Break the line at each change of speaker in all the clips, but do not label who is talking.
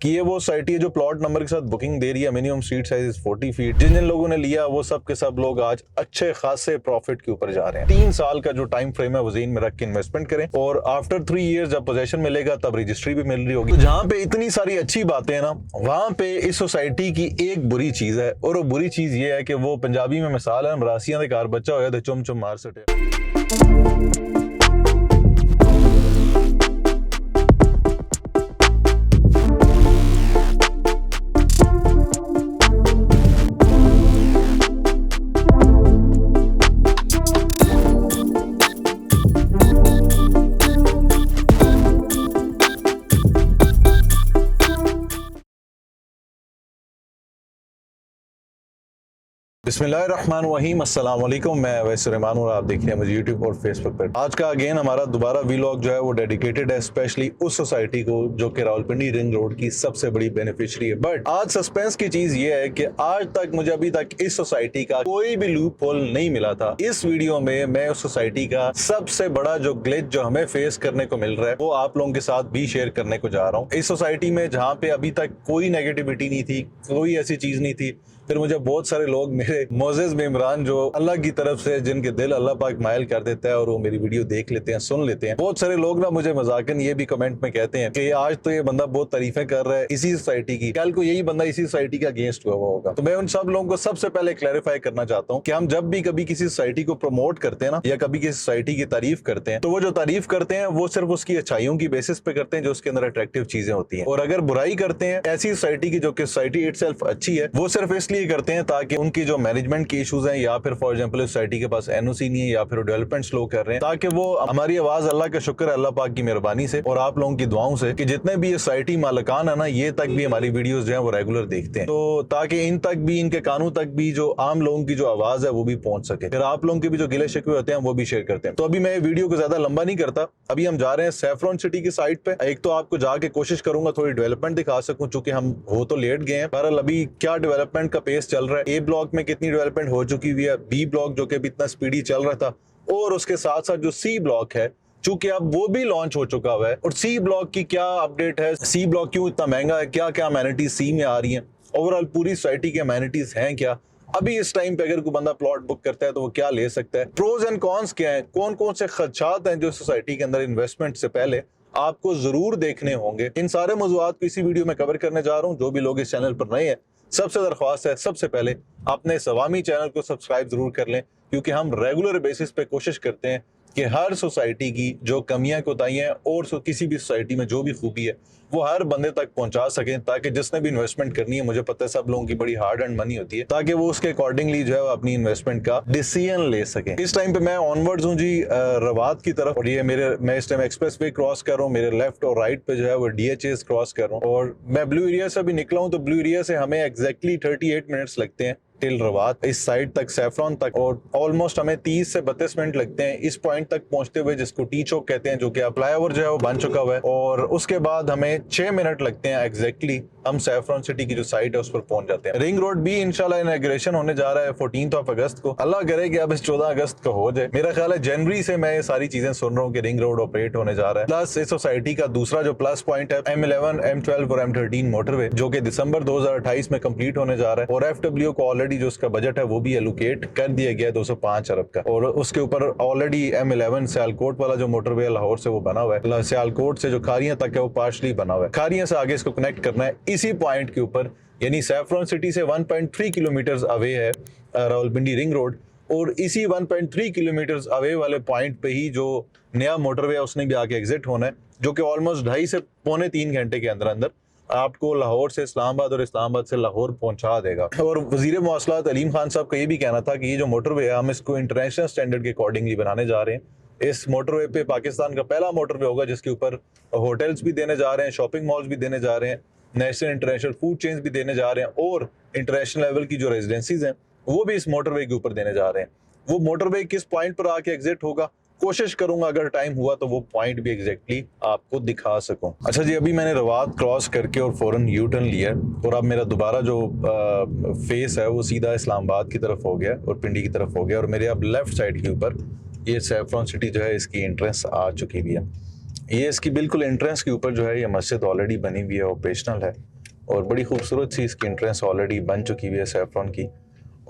कि ये वो सोसाइटी है जो प्लॉट नंबर के साथ बुकिंग दे रही है। Minimum street size 40 feet. जिन जिन लोगों ने लिया वो सब के सब लोग आज अच्छे खासे प्रॉफिट के ऊपर जा रहे हैं। 3 साल का जो टाइम फ्रेम है वो ज़हन में रख के इन्वेस्टमेंट करें और आफ्टर 3 ईयर्स जब पोजेशन मिलेगा तब रजिस्ट्री भी मिल रही होगी। तो जहाँ पे इतनी सारी अच्छी बातें हैं ना, वहां पे इस सोसाइटी की एक बुरी चीज है और वो बुरी चीज ये है कि वो पंजाबी में मिसाल है, मरासियां दे घर बच्चा होया तो चुम चुम मार सटे। बिस्मिल्लाहिर्रहमानिर्रहीम, अस्सलाम वालेकुम। मैं वैसे रहमान और आप देख रहे हैं मुझे यूट्यूब और फेसबुक पर। आज का अगेन हमारा दोबारा वीलॉग जो है वो डेडिकेटेड है स्पेशली उस सोसाइटी को जो कि रावलपिंडी रिंग रोड की सबसे बड़ी बेनिफिशियरी है। बट आज सस्पेंस की चीज ये है कि आज तक मुझे अभी तक इस सोसाइटी का कोई भी लूप होल नहीं मिला था। इस वीडियो में मैं उस सोसाइटी का सबसे बड़ा जो ग्लिच जो हमें फेस करने को मिल रहा है वो आप लोगों के साथ भी शेयर करने को जा रहा हूँ। इस सोसाइटी में जहाँ पे अभी तक कोई नेगेटिविटी नहीं थी, कोई ऐसी चीज नहीं थी। फिर मुझे बहुत सारे लोग मेरे मोजेज मेमरान जो अल्लाह की तरफ से जिनके दिल अल्लाह पाक मायल कर देता है और वो मेरी वीडियो देख लेते हैं, सुन लेते हैं। बहुत सारे लोग ना मुझे मजाकन ये भी कमेंट में कहते हैं कि आज तो ये बंदा बहुत तारीफें कर रहा है इसी सोसाइटी की, कल को यही बंदा इसी सोसाइटी का अगेंस्ट हुआ होगा। तो मैं उन सब लोगों को सबसे पहले क्लैरिफाई करना चाहता हूँ कि हम जब भी कभी किसी सोसाइटी को प्रमोट करते हैं ना या कभी किसी सोसाइटी की तारीफ करते हैं तो वो जो तारीफ करते हैं वो सिर्फ उसकी अच्छाइयों की बेसिस पे करते हैं जो उसके अंदर अट्रैक्टिव चीजें होती हैं। और अगर बुराई करते हैं ऐसी सोसाइटी की जो कि सोसाइटी इटसेल्फ अच्छी है वो सिर्फ इसलिए करते हैं ताकि उनकी जो मैनेजमेंट के इश्यूज हैं या फिर फॉर एग्जांपल सोसाइटी के पास एनओसी नहीं है या फिर डेवलपमेंट स्लो कर रहे हैं, ताकि वो हमारी आवाज अल्लाह का शुक्र है अल्लाह पाक की मेहरबानी से और आप लोगों की दुआओं से कि जितने भी ये सोसाइटी मालिकान है ना ये तक भी हमारी वीडियोस जो है वो रेगुलर देखते हैं, तो ताकि इन तक भी इनके कानून तक भी जो आम लोगों की जो आवाज है वो भी पहुंच सके। फिर आप लोगों के भी जो गिले शिकवे होते हैं वो भी शेयर करते हैं। तो अभी मैं वीडियो को ज्यादा लंबा नहीं करता, अभी हम जा रहे हैं सैफरॉन सिटी की साइड पे। एक तो आपको जाके कोशिश करूंगा थोड़ी डेवलपमेंट दिखा सकूं चूंकि हम हो तो लेट गए हैं। बहरहाल अभी क्या डेवलपमेंट का पेस चल रहा है, ए ब्लॉक में कितनी डेवलपमेंट हो चुकी हुई है, बी ब्लॉक जो कि अभी इतना स्पीडी चल रहा था और उसके साथ साथ जो सी ब्लॉक है चूंकि अब वो भी लॉन्च हो चुका हुआ है और सी ब्लॉक की क्या अपडेट है, सी ब्लॉक क्यों इतना महंगा है, क्या क्या अमेनिटीज सी में आ रही हैं, ओवरऑल पूरी सोसाइटी की अमेनिटीज हैं क्या, अभी इस टाइम पे अगर कोई बंदा प्लॉट बुक करता है तो वो क्या ले सकता है, प्रोज एंड कॉन्स क्या है, कौन कौन से खदशात हैं जो सोसाइटी के अंदर इन्वेस्टमेंट से पहले आपको जरूर देखने होंगे। इन सारे मौजूआत को इसी वीडियो में कवर करने जा रहा हूँ। जो भी लोग इस चैनल पर नए हैं सबसे दरख्वास्त है सबसे पहले अपने सवामी चैनल को सब्सक्राइब जरूर कर लें क्योंकि हम रेगुलर बेसिस पे कोशिश करते हैं कि हर सोसाइटी की जो कमियां कोताहियां और किसी भी सोसाइटी में जो भी खूबी है वो हर बंदे तक पहुंचा सकें ताकि जिसने भी इन्वेस्टमेंट करनी है, मुझे पता है सब लोगों की बड़ी हार्ड एंड मनी होती है, ताकि वो उसके अकॉर्डिंगली जो है वो अपनी इन्वेस्टमेंट का डिसीजन ले सकें। इस टाइम पे मैं ऑनवर्ड्स हूँ जी रवात की तरफ और ये मैं इस टाइम एक्सप्रेस वे क्रॉस कर रहा हूँ। मेरे लेफ्ट और राइट पे जो है वो DHAs क्रॉस कर रहा हूँ और मैं ब्लू एरिया से भी निकला हूँ। तो ब्लू एरिया से हमें एग्जैक्टली 38 मिनट्स लगते हैं टिल रवात इस साइड तक सैफरॉन तक और ऑलमोस्ट हमें 30 से 32 मिनट लगते हैं इस पॉइंट तक पहुंचते हुए जिसको टी चौक कहते हैं, जो कि फ्लाईओवर जो है वो बन चुका हुआ है। और उसके बाद हमें 6 मिनट लगते हैं एग्जैक्टली हम सैफरॉन सिटी की जो साइट है उस पर पहुंच जाते हैं। रिंग रोड भी इंशाल्लाह इनॉग्रेशन होने जा रहा है 14 अगस्त को। अल्लाह करे कि अब इस 14 अगस्त को हो जाए। मेरा ख्याल है जनवरी से मैं ये सारी चीजें सुन रहा हूँ कि रिंग रोड ऑपरेट होने जा रहा है। प्लस इस सोसाइटी का दूसरा जो प्लस पॉइंट है M11, M12 और M13 मोटरवे जो कि दिसंबर 2028 में कंप्लीट होने जा रहा है और FW को ऑलरेडी जो उसका बजट है वो भी एलोकेट कर दिया गया 205 अरब का। और उसके ऊपर ऑलरेडी M11 सियालकोट वाला जो मोटरवे है लाहौर से वो बना हुआ है, सियालकोट से जो खारियां तक है वो पार्शली बना हुआ है। खारियां से आगे इसको कनेक्ट करना है इसी पॉइंट के ऊपर, यानी सैफरॉन सिटी से 1.3 किलोमीटर अवे है रावलपिंडी रिंग रोड और इसी 1.3 किलोमीटर अवे वाले पॉइंट पे ही जो नया मोटरवे है उसने भी आके एग्जिट होना है, जो कि ऑलमोस्ट 2.5 से पौने 3 घंटे के अंदर अंदर आपको लाहौर से इस्लामाबाद और इस्लामाबाद से लाहौर पहुंचा देगा। और वजीर मवासलात अलीम खान साहब का ये भी कहना था कि ये जो मोटरवे है हम इसको इंटरनेशनल स्टैंडर्ड के अकॉर्डिंगली बनाने जा रहे हैं। इस मोटरवे पे पाकिस्तान का पहला मोटरवे होगा जिसके ऊपर होटल्स भी देने जा रहे हैं, शॉपिंग मॉल्स भी देने जा रहे हैं, नेशनल इंटरनेशनल फूड चेन्स भी देने जा रहे हैं और इंटरनेशनल लेवल की जो रेजिडेंसीज हैं वो भी इस मोटरवे के ऊपर देने जा रहे हैं। वो मोटरवे किस पॉइंट पर आके एग्जिट होगा कोशिश करूंगा अगर टाइम हुआ तो वो पॉइंट भी एग्जैक्टली आपको दिखा सकूं। अच्छा जी, अभी मैंने रवात क्रॉस करके और फौरन यू टर्न लिया और अब मेरा दोबारा जो फेस है वो सीधा इस्लामाबाद की तरफ हो गया और पिंडी की तरफ हो गया और मेरे अब लेफ्ट साइड के ऊपर ये सैफरॉन सिटी जो है इसकी एंट्रेंस आ चुकी भी है। ये इसकी बिल्कुल एंट्रेंस के ऊपर जो है ये मस्जिद ऑलरेडी बनी हुई है, ऑपरेशनल है और बड़ी खूबसूरत सी इसकी एंट्रेंस ऑलरेडी बन चुकी हुई है सैफरॉन की।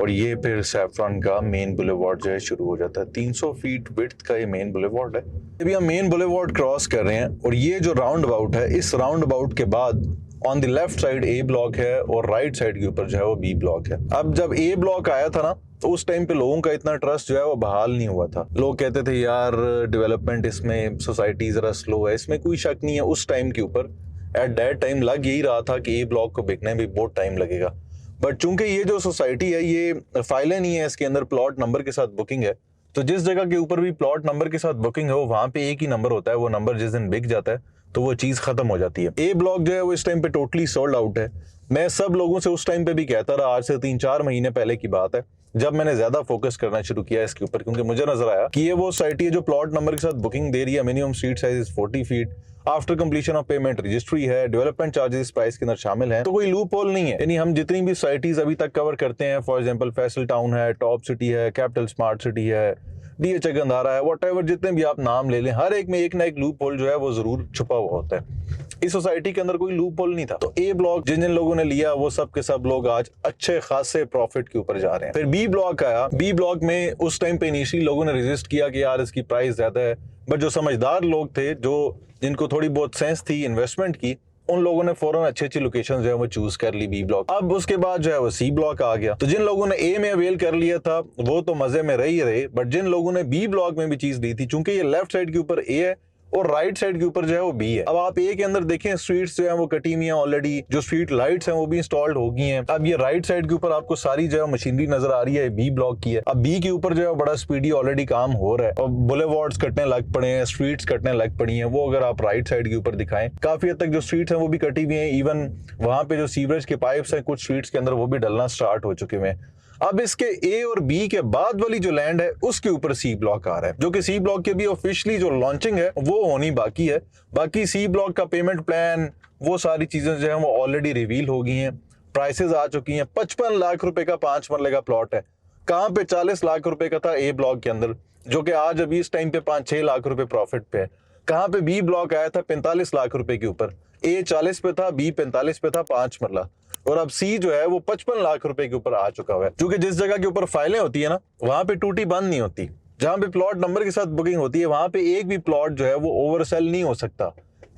और ये फिर सैफरॉन का मेन बुलेवार्ड जो है शुरू हो जाता है। 300 फीट विड्थ का ये मेन बुलेवार्ड है। अभी हम मेन बुलेवार्ड क्रॉस कर रहे हैं और ये जो राउंड अबाउट है, इस राउंड अबाउट के बाद on the left side A block है और राइट साइड के ऊपर जो है वो बी ब्लॉक है। अब जब ए ब्लॉक आया था ना, तो उस टाइम पे लोगों का इतना ट्रस्ट जो है वो बहाल नहीं हुआ था। लोग कहते थे यार डेवलपमेंट इसमें सोसाइटी जरा स्लो है। इसमें कोई शक नहीं है, उस टाइम के ऊपर एट दैट टाइम लग यही रहा था कि ए ब्लॉक को बिकने में बहुत टाइम लगेगा। बट चूंकि ये जो सोसाइटी है ये फाइलें नहीं है, इसके अंदर प्लॉट नंबर के साथ बुकिंग है, तो जिस जगह के ऊपर भी प्लॉट नंबर के साथ बुकिंग है वो वहां पे एक ही नंबर होता है। वो नंबर जिस दिन बिक जाता है तो वो चीज खत्म हो जाती है। ए ब्लॉक जो है वो इस टाइम पे टोटली सोल्ड आउट है। मैं सब लोगों से उस टाइम पे भी कहता रहा, आज से 3-4 महीने पहले की बात है जब मैंने ज्यादा फोकस करना शुरू किया इसके ऊपर, क्योंकि मुझे नजर आया कि ये वो सोसाइटी है जो प्लॉट नंबर के साथ बुकिंग दे रही है। Minimum street size is 40 feet, after completion of payment registry है, डेवलपमेंट चार्जेस प्राइस के अंदर शामिल हैं, तो कोई लूप होल नहीं है। यानी हम जितनी भी सोसाइटीज अभी तक कवर करते हैं, फॉर एग्जांपल फैसल टाउन है, टॉप सिटी है, कैपिटल स्मार्ट सिटी है, डीएच गंधारा है, व्हाटएवर जितने भी आप नाम ले लें, हर एक में एक ना एक लूप होल जो है वो जरूर छुपा हुआ होता है। इस सोसाइटी के अंदर कोई लूप होल नहीं था। तो ए ब्लॉक जिन जिन लोगों ने लिया वो सब के सब लोग आज अच्छे खासे प्रॉफिट के ऊपर जा रहे हैं। फिर बी ब्लॉक आया। बी ब्लॉक में उस टाइम पे इनिशियली लोगों ने रेजिस्ट किया कि यार इसकी प्राइस ज्यादा है, बट जो समझदार लोग थे, जो जिनको थोड़ी बहुत सेंस थी इन्वेस्टमेंट की, उन लोगों ने फौरन अच्छी अच्छी लोकेशन जो है वो चूज कर ली बी ब्लॉक। अब उसके बाद जो है वो सी ब्लॉक आ गया। तो जिन लोगों ने ए में अवेल कर लिया था वो तो मजे में रहे, बट जिन लोगों ने बी ब्लॉक में भी चीज ली थी, चूंकि ये लेफ्ट साइड के ऊपर ए है और राइट साइड के ऊपर जो है वो बी है। अब आप ए के अंदर देखें, स्ट्रीट्स जो है वो कटी हुई हैं ऑलरेडी, जो स्ट्रीट लाइट्स हैं वो भी इंस्टॉल्ड हो गई हैं। अब ये राइट साइड के ऊपर आपको सारी जो है मशीनरी नजर आ रही है, बी ब्लॉक की है। अब बी के ऊपर जो है बड़ा स्पीडी ऑलरेडी काम हो रहा है और बुलेवार्ड्स कटने लग पड़े हैं, स्ट्रीट्स कटने लग पड़ी हैं। वो अगर आप राइट साइड के ऊपर दिखाएं, काफी हद तक जो स्ट्रीट्स हैं वो भी कटी हुई हैं। इवन वहां पे जो सीवरेज के पाइप्स हैं कुछ स्ट्रीट्स के अंदर वो भी डलना स्टार्ट हो चुके हैं। अब इसके ए और बी के बाद वाली जो लैंड है उसके ऊपर सी ब्लॉक आ रहा है, जो कि सी ब्लॉक के भी ऑफिशियली जो लॉन्चिंग है वो होनी बाकी है। बाकी सी ब्लॉक का पेमेंट प्लान, वो सारी चीजें जो है वो ऑलरेडी रिवील हो गई हैं, प्राइसेस आ चुकी हैं। 55 लाख रुपए का 5 मरले का प्लॉट है, कहां पे 40 लाख रुपए का था ए ब्लॉक के अंदर, जो कि आज अभी इस टाइम पे 5-6 लाख रुपए प्रॉफिट पे है। कहां पे बी ब्लॉक आया था 45 लाख रुपए के ऊपर, ए 40 पे था, बी 45 पे था, 5 मरला, और अब सी जो है वो 55 लाख रुपए के ऊपर आ चुका हुआ है। क्योंकि जिस जगह के ऊपर फाइलें होती है ना, वहां पे टूटी बंद नहीं होती। जहां पे प्लॉट नंबर के साथ बुकिंग होती है वहां पे एक भी प्लॉट जो है वो ओवरसेल नहीं हो सकता।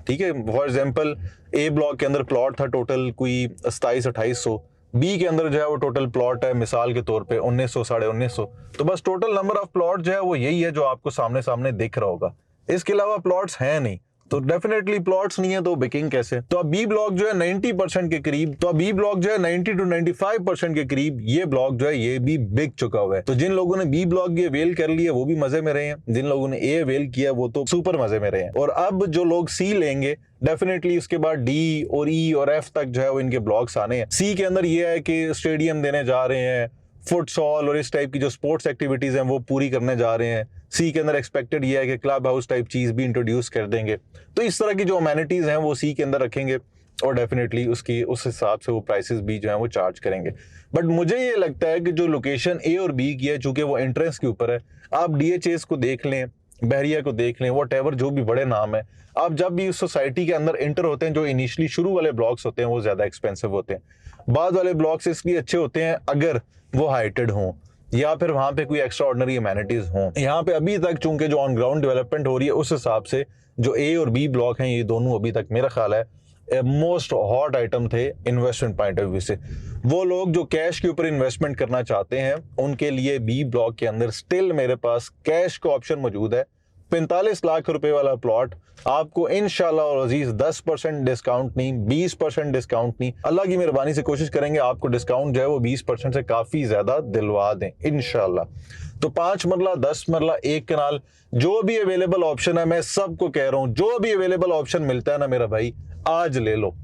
ठीक है, फॉर एग्जांपल ए ब्लॉक के अंदर प्लॉट था टोटल कोई 2700-2800, बी के अंदर जो है वो टोटल प्लॉट है मिसाल के तौर पे 1900 1950, तो बस टोटल नंबर ऑफ प्लॉट जो है वो यही है जो आपको सामने सामने दिख रहा होगा। इसके अलावा प्लॉट्स हैं नहीं, तो डेफिनेटली प्लॉट्स नहीं है तो बिकिंग कैसे। तो अब बी ब्लॉक जो है 90% के करीब, तो अब बी ब्लॉक जो है 90 to 95% के करीब ये ब्लॉक जो है ये भी बिक चुका हुआ है। तो जिन लोगों ने बी ब्लॉक भी अवेल कर लिया वो भी मजे में रहे हैं, जिन लोगों ने ए अवेल किया वो तो सुपर मजे में रहे हैं। और अब जो लोग सी लेंगे डेफिनेटली उसके बाद डी और ई और एफ तक जो है वो इनके ब्लॉक्स आने हैं। सी के अंदर ये है कि स्टेडियम देने जा रहे हैं, फुटसॉल और इस टाइप की जो स्पोर्ट्स एक्टिविटीज हैं वो पूरी करने जा रहे हैं। सी के अंदर एक्सपेक्टेड ये है कि क्लब हाउस टाइप चीज भी इंट्रोड्यूस कर देंगे। तो इस तरह की जो अमेनिटीज हैं वो सी के अंदर रखेंगे और डेफिनेटली उसकी उस हिसाब से वो प्राइसेस भी जो है वो चार्ज करेंगे। बट मुझे ये लगता है कि जो लोकेशन ए और बी की है, चूंकि वो एंट्रेंस के ऊपर है, आप डीएचएस को देख लें, बहरिया को देख लें, वॉट जो भी बड़े नाम है, आप जब भी उस सोसाइटी के अंदर एंटर होते हैं, जो इनिशियली शुरू वाले ब्लॉक्स होते हैं वो ज्यादा एक्सपेंसिव होते हैं। बाद वाले ब्लॉक्स इसलिए अच्छे होते हैं अगर वो हाइटेड हों या फिर वहां पे कोई एक्स्ट्रा ऑर्डिनरी अमेनिटीज हों। यहाँ पे अभी तक चूंकि जो ऑन ग्राउंड डेवलपमेंट हो रही है उस हिसाब से जो ए और बी ब्लॉक हैं ये दोनों अभी तक मेरा ख्याल है मोस्ट हॉट आइटम थे इन्वेस्टमेंट पॉइंट ऑफ व्यू से। वो लोग जो कैश के ऊपर इन्वेस्टमेंट करना चाहते हैं उनके लिए बी ब्लॉक के अंदर स्टिल मेरे पास कैश का ऑप्शन मौजूद है। 45 लाख रुपए वाला प्लॉट आपको इंशाल्लाह और अजीज 10% डिस्काउंट नहीं, 20% डिस्काउंट नहीं, अल्लाह की मेहरबानी से कोशिश करेंगे आपको डिस्काउंट जो है वो 20% से काफी ज्यादा दिलवा दें इंशाल्लाह। तो 5 मरला, 10 मरला, 1 कनाल, जो भी अवेलेबल ऑप्शन है, मैं सबको कह रहा हूं जो भी अवेलेबल ऑप्शन मिलता है ना मेरा भाई, आज ले लो,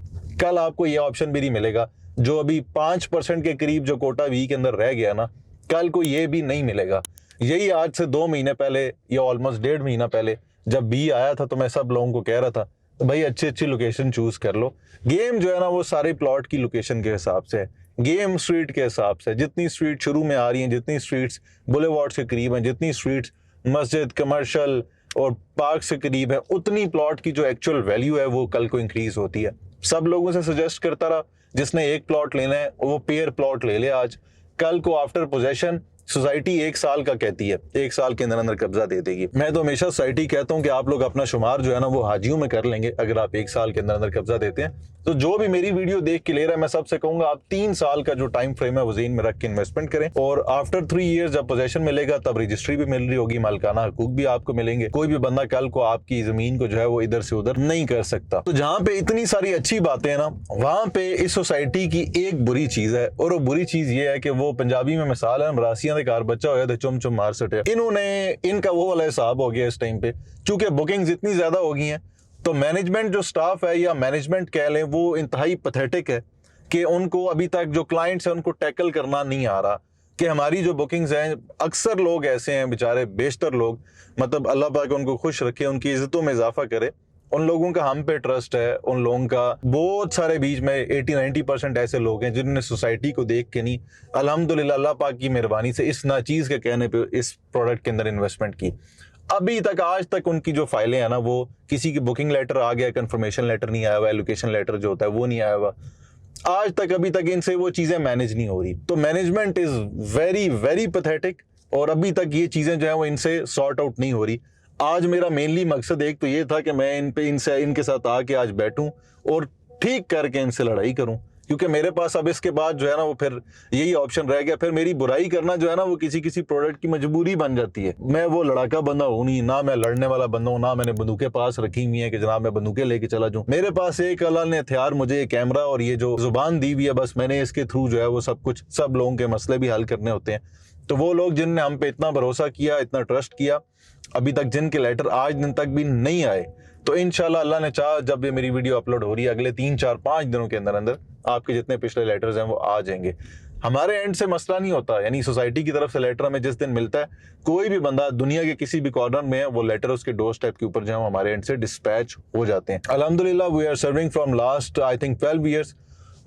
कल आपको यह ऑप्शन भी नहीं मिलेगा। जो अभी 5% के करीब जो कोटा वी के अंदर रह गया ना, कल को ये भी नहीं मिलेगा। यही आज से 2 महीने पहले या ऑलमोस्ट 1.5 महीना पहले जब बी आया था तो मैं सब लोगों को कह रहा था तो भाई अच्छी अच्छी लोकेशन चूज कर लो। गेम जो है ना वो सारे प्लॉट की लोकेशन के हिसाब से है, गेम स्ट्रीट के हिसाब से। जितनी स्ट्रीट शुरू में आ रही हैं, जितनी स्ट्रीट्स बुलेवार्ड्स के करीब हैं, जितनी स्ट्रीट्स मस्जिद, कमर्शियल, और पार्क से करीब है, उतनी प्लॉट की जो एक्चुअल वैल्यू है वो कल को इंक्रीज होती है। सब लोगों से सजेस्ट करता रहा, जिसने एक प्लॉट लेना है वो पेयर प्लॉट ले ले आज, कल को आफ्टर पोजेशन सोसाइटी 1 साल का कहती है, 1 साल के अंदर अंदर कब्जा दे देगी। मैं तो हमेशा सोसाइटी कहता हूं कि आप लोग अपना शुमार जो है ना वो हाजियों में कर लेंगे अगर आप 1 साल के अंदर अंदर कब्जा देते हैं। तो जो भी मेरी वीडियो देख के ले रहा है, मैं सबसे कहूंगा आप 3 साल का जो टाइम फ्रेम है वो ज़हन में रख के इन्वेस्टमेंट करें, और आफ्टर 3 ईयर्स जब पोजेशन मिलेगा तब रजिस्ट्री भी मिल रही होगी, मालिकाना हकूक भी आपको मिलेंगे। कोई भी बंदा कल को आपकी जमीन को जो है वो इधर से उधर नहीं कर सकता। तो जहां पे इतनी सारी अच्छी बातें हैं ना, वहां पे इस सोसाइटी की एक बुरी चीज है, और वो बुरी चीज ये है कि वो पंजाबी में मिसाल है, मरासियां दे कार बच्चा होया तो चुम चुम मार सटे। इनका वो वाला हिसाब हो गया इस टाइम पे, चूंकि बुकिंग्स इतनी ज्यादा हो गई हैं तो मैनेजमेंट जो स्टाफ है या मैनेजमेंट कह लें वो इंतहाई पैथेटिक है कि उनको अभी तक जो क्लाइंट्स हैं उनको टैकल करना नहीं आ रहा। कि हमारी जो बुकिंग्स हैं, अक्सर लोग ऐसे हैं बेचारे, बेशतर लोग, मतलब अल्लाह पाक उनको खुश रखे, उनकी इज्जतों में इजाफा करे, उन लोगों का हम पे ट्रस्ट है। उन लोगों का बहुत सारे बीच में 80-90% ऐसे लोग हैं जिन्होंने सोसाइटी को देख के नहीं, अल्हम्दुलिल्लाह अल्लाह पाक की मेहरबानी से इस नाचीज के कहने पे इस प्रोडक्ट के अंदर इन्वेस्टमेंट की। अभी तक आज तक उनकी जो फाइलें हैं ना, वो किसी की बुकिंग लेटर आ गया, कंफर्मेशन लेटर नहीं आया हुआ, एलोकेशन लेटर जो होता है वो नहीं आया हुआ, आज तक अभी तक इनसे वो चीजें मैनेज नहीं हो रही। तो management is very very pathetic, और अभी तक ये चीजें जो है वो इनसे सॉर्ट आउट नहीं हो रही। आज मेरा मेनली मकसद एक तो ये था कि मैं इनके साथ आके आज बैठूं और ठीक करके इनसे लड़ाई करूं, क्योंकि मेरे पास अब इसके बाद जो है ना वो फिर यही ऑप्शन रह गया, फिर मेरी बुराई करना जो है ना वो किसी प्रोडक्ट की मजबूरी बन जाती है। मैं वो लड़ाका बंदा हूं नहीं, ना मैं लड़ने वाला बंदा हूं, ना मैंने बंदूकें पास रखी हुई है कि जनाब मैं बंदूकें लेके चला जाऊं। मेरे पास एक अल्लाह ने हथियार, मुझे ये कैमरा और ये जो जुबान दी हुई है, बस मैंने इसके थ्रू जो है वो सब लोगों के मसले भी हल करने होते हैं। तो वो लोग जिनने हम पे इतना भरोसा किया, इतना ट्रस्ट किया, अभी तक जिनके लेटर आज दिन तक भी नहीं आए, तो इंशाल्लाह अल्लाह ने चाहा जब ये मेरी वीडियो अपलोड हो रही है अगले 3-4-5 दिनों के अंदर अंदर आपके जितने पिछले लेटर्स हैं वो आ जाएंगे। हमारे एंड से मसला नहीं होता, यानी सोसाइटी की तरफ से लेटर हमें जिस दिन मिलता है, कोई भी बंदा दुनिया के किसी भी कॉर्नर में है, वो लेटर उसके डोर स्टेप के ऊपर जो है हमारे एंड से डिस्पैच हो जाते हैं। अल्हम्दुलिल्लाह we are serving from last I think 12 years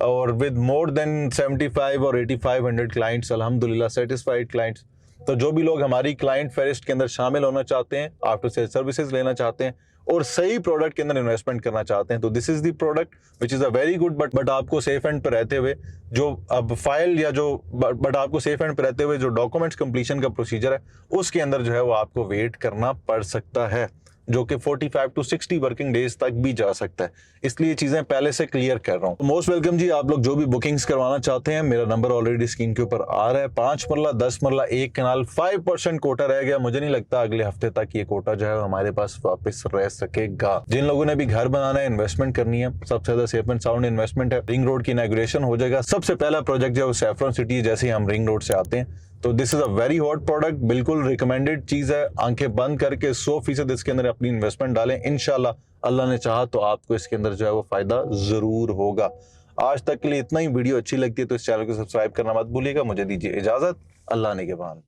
और विद मोर देन 75 और 8500 क्लाइंट्स, अल्हम्दुलिल्लाह सेटिस्फाइड क्लाइंट्स। तो जो भी लोग हमारी क्लाइंट फेरिस्ट के अंदर शामिल होना चाहते हैं, आफ्टर सेल सर्विसेज लेना चाहते हैं और सही प्रोडक्ट के अंदर इन्वेस्टमेंट करना चाहते हैं, तो this is the product which is a very good, but आपको सेफ एंड पे रहते हुए जो अब फाइल या जो बट आपको सेफ एंड पे रहते हुए जो डॉक्यूमेंट्स कंप्लीशन का प्रोसीजर है उसके अंदर जो है वो आपको वेट करना पड़ सकता है, जो कि 45 to 60 वर्किंग डेज तक भी जा सकता है। इसलिए चीजें पहले से क्लियर कर रहा हूँ। मोस्ट वेलकम जी, आप लोग जो भी बुकिंग्स करवाना चाहते हैं, मेरा नंबर ऑलरेडी स्क्रीन के ऊपर आ रहा है। 5 मरला 10 मरला 1 कनाल 5% कोटा रह गया, मुझे नहीं लगता अगले हफ्ते तक ये कोटा जो है हमारे पास वापस रह सकेगा। जिन लोगों ने भी घर बनाना है, इन्वेस्टमेंट करनी है, सबसे ज्यादा सेफ एंड साउंड इन्वेस्टमेंट है। रिंग रोड की इनॉग्रेशन हो जाएगा, सबसे पहला प्रोजेक्ट जो है सैफरन सिटी, जैसे ही हम रिंग रोड से आते हैं, तो this is a very hot product, बिल्कुल रिकमेंडेड चीज है। आंखें बंद करके 100% इसके अंदर अपनी इन्वेस्टमेंट डालें, इंशाल्लाह अल्लाह ने चाहा तो आपको इसके अंदर जो है वो फायदा जरूर होगा। आज तक के लिए इतना ही। वीडियो अच्छी लगती है तो इस चैनल को सब्सक्राइब करना मत भूलिएगा। मुझे दीजिए इजाजत, अल्लाह ने के बाद।